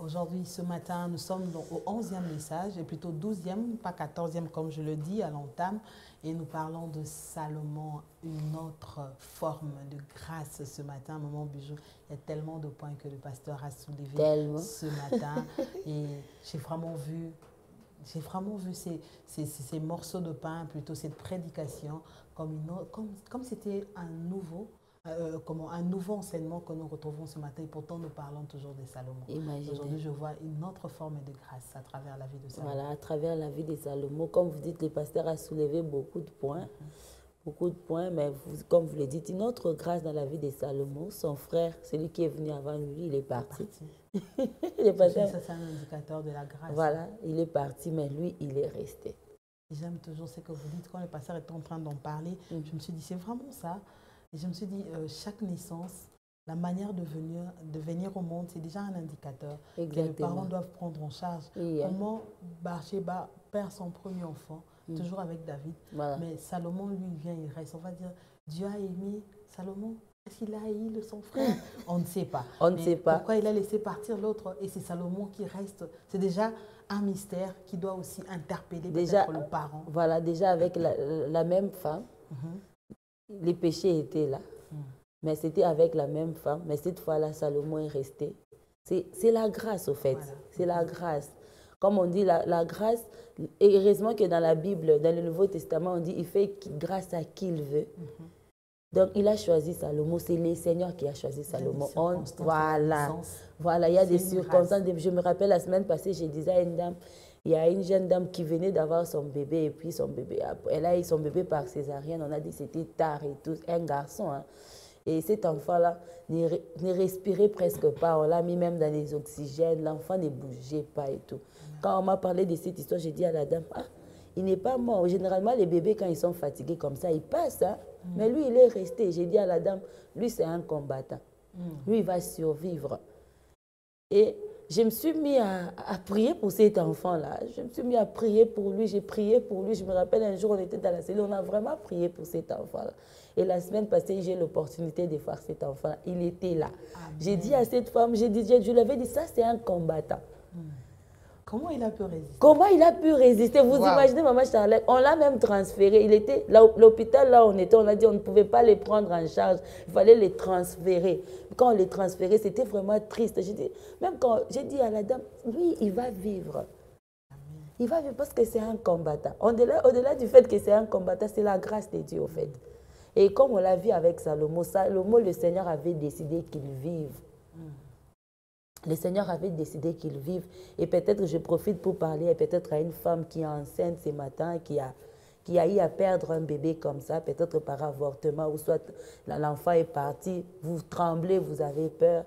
Aujourd'hui, ce matin, nous sommes donc au 11e message, et plutôt 12e, pas 14e comme je le dis à l'entame. Et nous parlons de Salomon, une autre forme de grâce ce matin. Maman Bijou, il y a tellement de points que le pasteur a soulevés ce matin. Et j'ai vraiment vu ces morceaux de pain, plutôt cette prédication, comme c'était un nouveau enseignement que nous retrouvons ce matin. Et pourtant, nous parlons toujours de Salomon. Aujourd'hui, je vois une autre forme de grâce à travers la vie de Salomon. Voilà, à travers la vie de Salomon. Comme vous dites, le pasteur a soulevé beaucoup de points. Beaucoup de points, mais comme vous le dites, une autre grâce dans la vie de Salomon, son frère, celui qui est venu avant lui, il est parti. Il est parti. Ça, c'est un indicateur de la grâce. Voilà, il est parti, mais lui, il est resté. J'aime toujours ce que vous dites. Quand le pasteur est en train d'en parler, je me suis dit, c'est vraiment ça. Et je me suis dit, chaque naissance, la manière de venir au monde, c'est déjà un indicateur que les parents doivent prendre en charge. Comment Bathsheba perd son premier enfant, toujours avec David. Voilà. Mais Salomon, lui, il vient, il reste. On va dire, Dieu a aimé Salomon. Est-ce qu'il a haï son frère? On ne sait pas. On ne sait pas. Pourquoi il a laissé partir l'autre? Et c'est Salomon qui reste. C'est déjà un mystère qui doit aussi interpeller peut-être le parent. Voilà, déjà avec la même femme, les péchés étaient là. Mais c'était avec la même femme. Mais cette fois-là, Salomon est resté. C'est la grâce, au fait. Voilà. C'est la grâce. Comme on dit, la grâce, et heureusement que dans la Bible, dans le Nouveau Testament, on dit il fait grâce à qui il veut. Donc, il a choisi Salomon. C'est le Seigneur qui a choisi Salomon. Voilà, il y a des circonstances. Je me rappelle la semaine passée, je disais à une dame, il y a une jeune dame qui venait d'avoir son bébé, et puis son bébé, elle a eu son bébé par césarienne. On a dit que c'était tard et tout, un garçon. Hein. Et cet enfant-là ne respirait presque pas. On l'a mis même dans les oxygènes. L'enfant ne bougeait pas et tout. Quand on m'a parlé de cette histoire, j'ai dit à la dame, il n'est pas mort. Généralement, les bébés, quand ils sont fatigués comme ça, ils passent. Hein? Mais lui, il est resté. J'ai dit à la dame, lui, c'est un combattant. Lui, il va survivre. Et je me suis mis à prier pour cet enfant-là. Je me suis mis à prier pour lui. J'ai prié pour lui. Je me rappelle un jour, on était dans la cellule, on a vraiment prié pour cet enfant-là. Et la semaine passée, j'ai l'opportunité de voir cet enfant-là. Il était là. J'ai dit à cette femme, je lui avais dit, ça, c'est un combattant. Comment il a pu résister? Comment il a pu résister? Vous imaginez, Maman Charlotte, on l'a même transféré. Il était l'hôpital là où on était, on a dit on ne pouvait pas les prendre en charge. Il fallait les transférer. Quand on les transférait, c'était vraiment triste. Même quand j'ai dit à la dame, lui, il va vivre. Il va vivre parce que c'est un combattant. Au-delà du fait que c'est un combattant, c'est la grâce de Dieu, au fait. Et comme on l'a vu avec Salomon, le Seigneur avait décidé qu'il vive. Le Seigneur avait décidé qu'il vive. Et peut-être je profite pour parler peut-être à une femme qui est enceinte ce matin, qui a eu à perdre un bébé comme ça, peut-être par avortement, ou soit l'enfant est parti, vous tremblez, vous avez peur.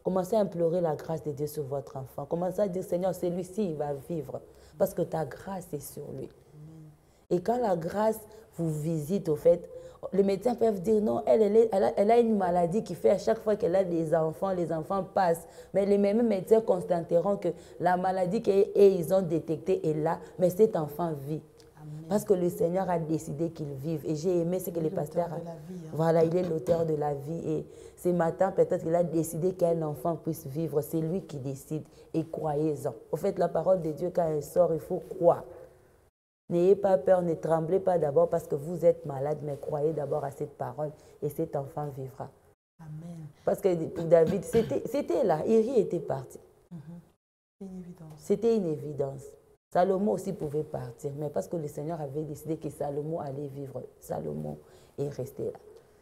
Commencez à implorer la grâce de Dieu sur votre enfant. Commencez à dire, Seigneur, celui-ci, il va vivre. Parce que ta grâce est sur lui. Et quand la grâce vous visite, au fait, les médecins peuvent dire non, elle a une maladie qui fait à chaque fois qu'elle a des enfants, les enfants passent. Mais les mêmes médecins constateront que la maladie qu'ils ont détectée est là, mais cet enfant vit. Amen. Parce que le Seigneur a décidé qu'il vive. Et j'ai aimé ce que les pasteurs... Voilà, il est l'auteur de la vie. Et ce matin, peut-être qu'il a décidé qu'un enfant puisse vivre. C'est lui qui décide. Et croyez-en. Au fait, la parole de Dieu, quand elle sort, il faut croire. N'ayez pas peur, ne tremblez pas d'abord parce que vous êtes malade, mais croyez d'abord à cette parole et cet enfant vivra. Amen. Parce que pour David, c'était là, Iri était parti. C'était une évidence. Salomon aussi pouvait partir, mais parce que le Seigneur avait décidé que Salomon allait vivre, Salomon est resté là.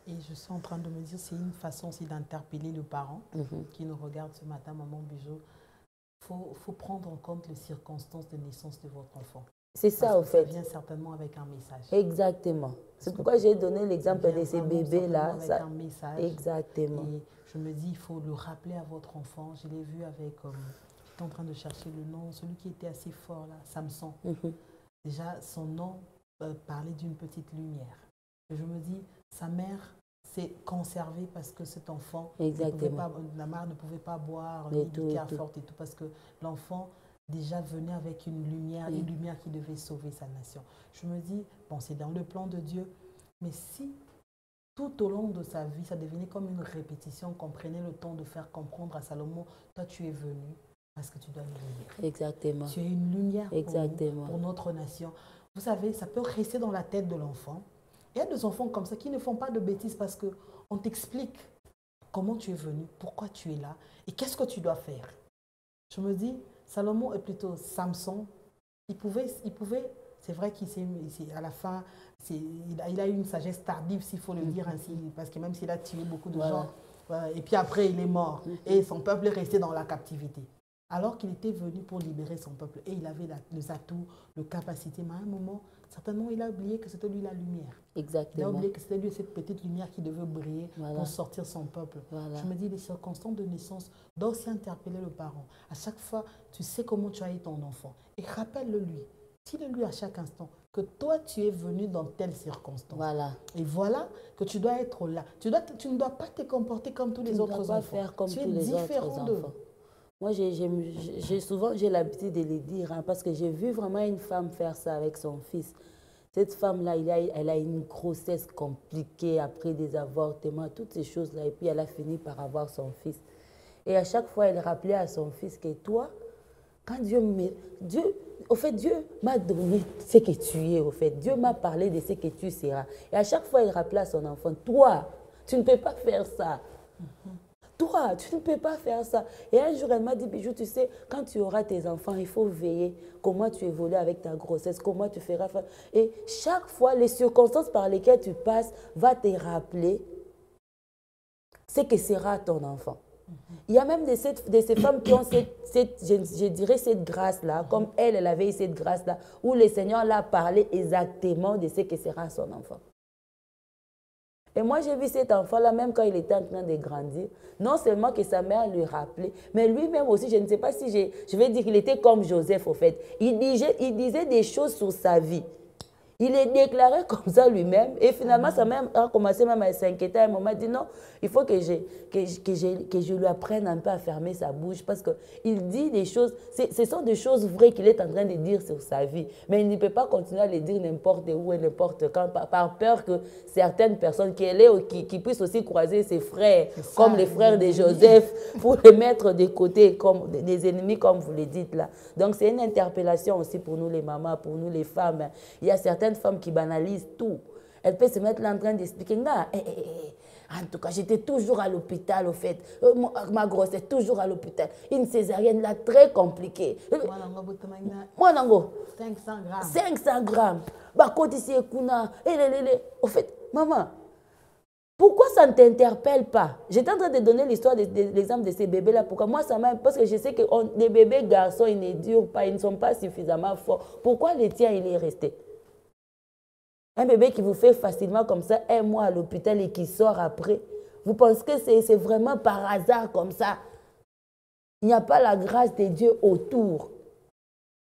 Et je suis en train de me dire, c'est une façon aussi d'interpeller le parent qui nous regarde ce matin, Maman Bijou. Il faut prendre en compte les circonstances de naissance de votre enfant. C'est ça, au fait. Ça vient certainement avec un message. Exactement. C'est pourquoi j'ai donné l'exemple de ces bébés-là. Avec un message. Exactement. Et je me dis, il faut le rappeler à votre enfant. Je l'ai vu avec, j'étais en train de chercher le nom, celui qui était assez fort là, Samson. Déjà, son nom parlait d'une petite lumière. Et je me dis, sa mère s'est conservée parce que cet enfant, la mère ne pouvait pas boire ni du cœur fort et tout, parce que l'enfant déjà venait avec une lumière qui devait sauver sa nation. Je me dis, bon, c'est dans le plan de Dieu, mais si tout au long de sa vie, ça devenait comme une répétition qu'on prenait le temps de faire comprendre à Salomon, toi tu es venu, parce que tu dois nous bénir. Exactement. Tu es une lumière Exactement. pour notre nation. Vous savez, ça peut rester dans la tête de l'enfant. Il y a des enfants comme ça qui ne font pas de bêtises parce qu'on t'explique comment tu es venu, pourquoi tu es là et qu'est-ce que tu dois faire. Je me dis, Salomon est plutôt Samson. Il pouvait c'est vrai qu'à la fin, il a eu une sagesse tardive, s'il faut le dire ainsi, parce que même s'il a tué beaucoup de gens, et puis après il est mort, et son peuple est resté dans la captivité. Alors qu'il était venu pour libérer son peuple, et il avait les atouts, les capacités, mais à un moment, certainement il a oublié que c'était lui la lumière. Exactement. Il a oublié que c'était lui cette petite lumière qui devait briller pour sortir son peuple. Je me dis, les circonstances de naissance doivent aussi interpeller le parent. À chaque fois, tu sais comment tu as eu ton enfant, et rappelle-le lui. Dis-le-lui à chaque instant que toi, tu es venu dans telle circonstance. Et voilà que tu dois être là. Tu ne dois pas te comporter comme tous les autres enfants. Tu ne dois pas faire comme tous les autres enfants. Moi, j'ai l'habitude de le dire, hein, parce que j'ai vu vraiment une femme faire ça avec son fils. Cette femme-là, elle a une grossesse compliquée après des avortements, toutes ces choses-là. Et puis, elle a fini par avoir son fils. Et à chaque fois, elle rappelait à son fils que toi, quand Dieu m'a donné ce que tu es, au fait. Dieu m'a parlé de ce que tu seras. Et à chaque fois, il rappelait à son enfant, toi, tu ne peux pas faire ça. Toi, tu ne peux pas faire ça. Et un jour, elle m'a dit, Bijou, tu sais, quand tu auras tes enfants, il faut veiller comment tu évolues avec ta grossesse, comment tu feras. Et chaque fois, les circonstances par lesquelles tu passes va te rappeler ce que sera ton enfant. Il y a même de ces femmes qui ont je dirais cette grâce-là, comme elle avait eu cette grâce-là, où le Seigneur l'a parlé exactement de ce que sera son enfant. Et moi, j'ai vu cet enfant-là, même quand il était en train de grandir, non seulement que sa mère lui rappelait, mais lui-même aussi, je ne sais pas si je vais dire qu'il était comme Joseph, au fait. Il disait des choses sur sa vie. Il est déclaré comme ça lui-même. Et finalement, sa mère a commencé même à s'inquiéter. À un moment, elle dit non, il faut que je lui apprenne un peu à fermer sa bouche. Parce qu'il dit des choses, ce sont des choses vraies qu'il est en train de dire sur sa vie. Mais il ne peut pas continuer à les dire n'importe où et n'importe quand, par peur que certaines personnes qui puissent aussi croiser ses frères, comme les frères de Joseph, pour les mettre de côté, comme des ennemis, comme vous le dites là. Donc, c'est une interpellation aussi pour nous les mamans, pour nous les femmes. Il y a certaines femmes qui banalisent tout. Elle peut se mettre là en train d'expliquer, en tout cas, j'étais toujours à l'hôpital, au fait. Ma grossesse, toujours à l'hôpital. Une césarienne, là, très compliquée. Moi, nango. 500 grammes. 500 grammes. Au fait, maman, pourquoi ça ne t'interpelle pas? J'étais en train de donner l'histoire l'exemple de ces bébés-là. Pourquoi? Moi, ça m'a... Parce que je sais que les bébés garçons, ils ne durent pas, ils ne sont pas suffisamment forts. Pourquoi le tien, il est resté? Un bébé qui vous fait facilement comme ça, un mois à l'hôpital et qui sort après. Vous pensez que c'est vraiment par hasard comme ça? Il n'y a pas la grâce de Dieu autour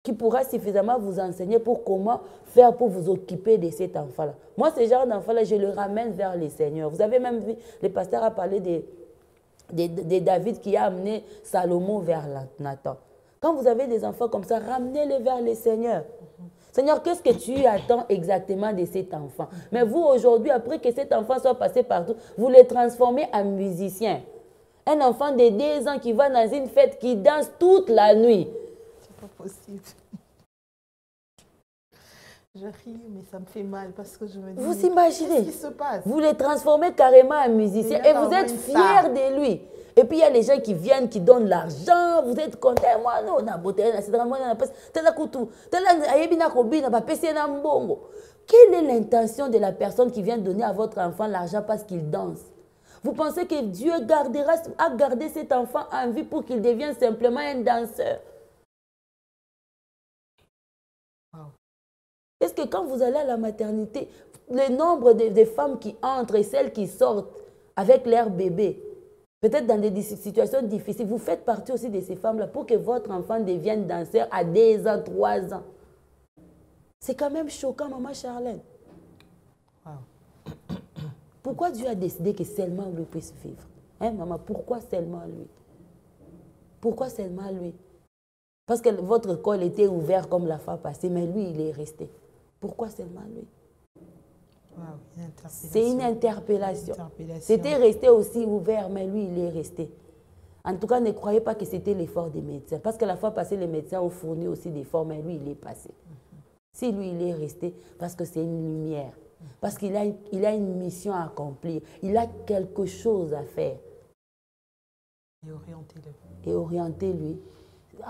qui pourra suffisamment vous enseigner pour comment faire pour vous occuper de cet enfant-là. Moi, ce genre d'enfant-là, je le ramène vers les seigneurs. Vous avez même vu, le pasteur a parlé de David qui a amené Salomon vers Nathan. Quand vous avez des enfants comme ça, ramenez-les vers les seigneurs. Seigneur, qu'est-ce que tu attends exactement de cet enfant? Mais vous, aujourd'hui, après que cet enfant soit passé partout, vous le transformez en musicien. Un enfant de 2 ans qui va dans une fête, qui danse toute la nuit. C'est pas possible. Je ris, mais ça me fait mal parce que je me dis... Vous imaginez? Qu'est-ce qui se passe? Vous le transformez carrément en musicien et vous êtes fiers de lui. Et puis il y a les gens qui viennent, qui donnent l'argent, vous êtes contents. Moi, non, on a beauté, c'est vraiment quelle est l'intention de la personne qui vient donner à votre enfant l'argent parce qu'il danse? Vous pensez que Dieu a gardé cet enfant en vie pour qu'il devienne simplement un danseur? Est-ce que quand vous allez à la maternité, le nombre de femmes qui entrent et celles qui sortent avec leur bébé, peut-être dans des situations difficiles, vous faites partie aussi de ces femmes-là pour que votre enfant devienne danseur à 2 ans, 3 ans. C'est quand même choquant, maman Charlène. Wow. Pourquoi Dieu a décidé que seulement lui puisse vivre? Hein, maman, pourquoi seulement lui? Pourquoi seulement lui? Parce que votre col était ouvert comme la fois passée, mais lui, il est resté. Pourquoi seulement lui? Wow, c'est une interpellation. C'était resté aussi ouvert, mais lui, il est resté. En tout cas, ne croyez pas que c'était l'effort des médecins. Parce que la fois passée, les médecins ont fourni aussi des efforts, mais lui, il est passé. Si lui, il est resté, parce que c'est une lumière. Parce qu'il a une mission à accomplir. Il a quelque chose à faire. Et orientez-le. Et orientez-lui.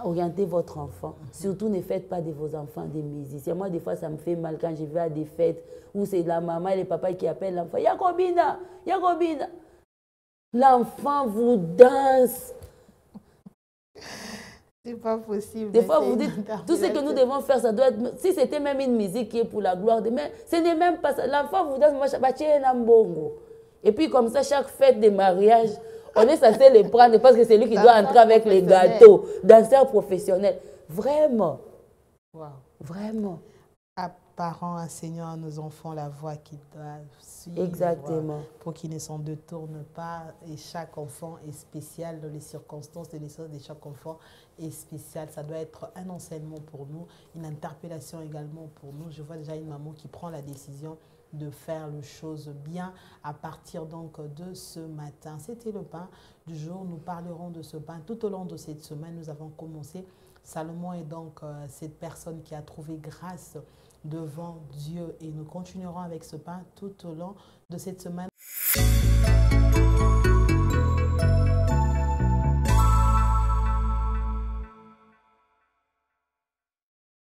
Orientez votre enfant. Surtout, ne faites pas de vos enfants des musiciens. Moi, des fois, ça me fait mal quand je vais à des fêtes où c'est la maman et le papa qui appellent l'enfant. Yacobina, Yacobina. L'enfant vous danse. C'est pas possible. Des fois, vous dites, tout ce que nous devons faire, ça doit être... Si c'était même une musique qui est pour la gloire de... Mais ce n'est même pas ça. L'enfant vous danse, et puis comme ça, chaque fête de mariage, on est censé les prendre parce que c'est lui qui doit entrer avec les gâteaux. Danseur professionnel. Vraiment. Wow. Vraiment. Parents, enseignants à nos enfants la voie qu'ils doivent suivre. Exactement. Pour qu'ils ne s'en détournent pas. Et chaque enfant est spécial dans les circonstances de l'essence de chaque enfant est spécial. Ça doit être un enseignement pour nous, une interpellation également pour nous. Je vois déjà une maman qui prend la décision de faire les choses bien à partir donc de ce matin. C'était le pain du jour. Nous parlerons de ce pain tout au long de cette semaine. Nous avons commencé. Salomon est donc cette personne qui a trouvé grâce devant Dieu et nous continuerons avec ce pain tout au long de cette semaine.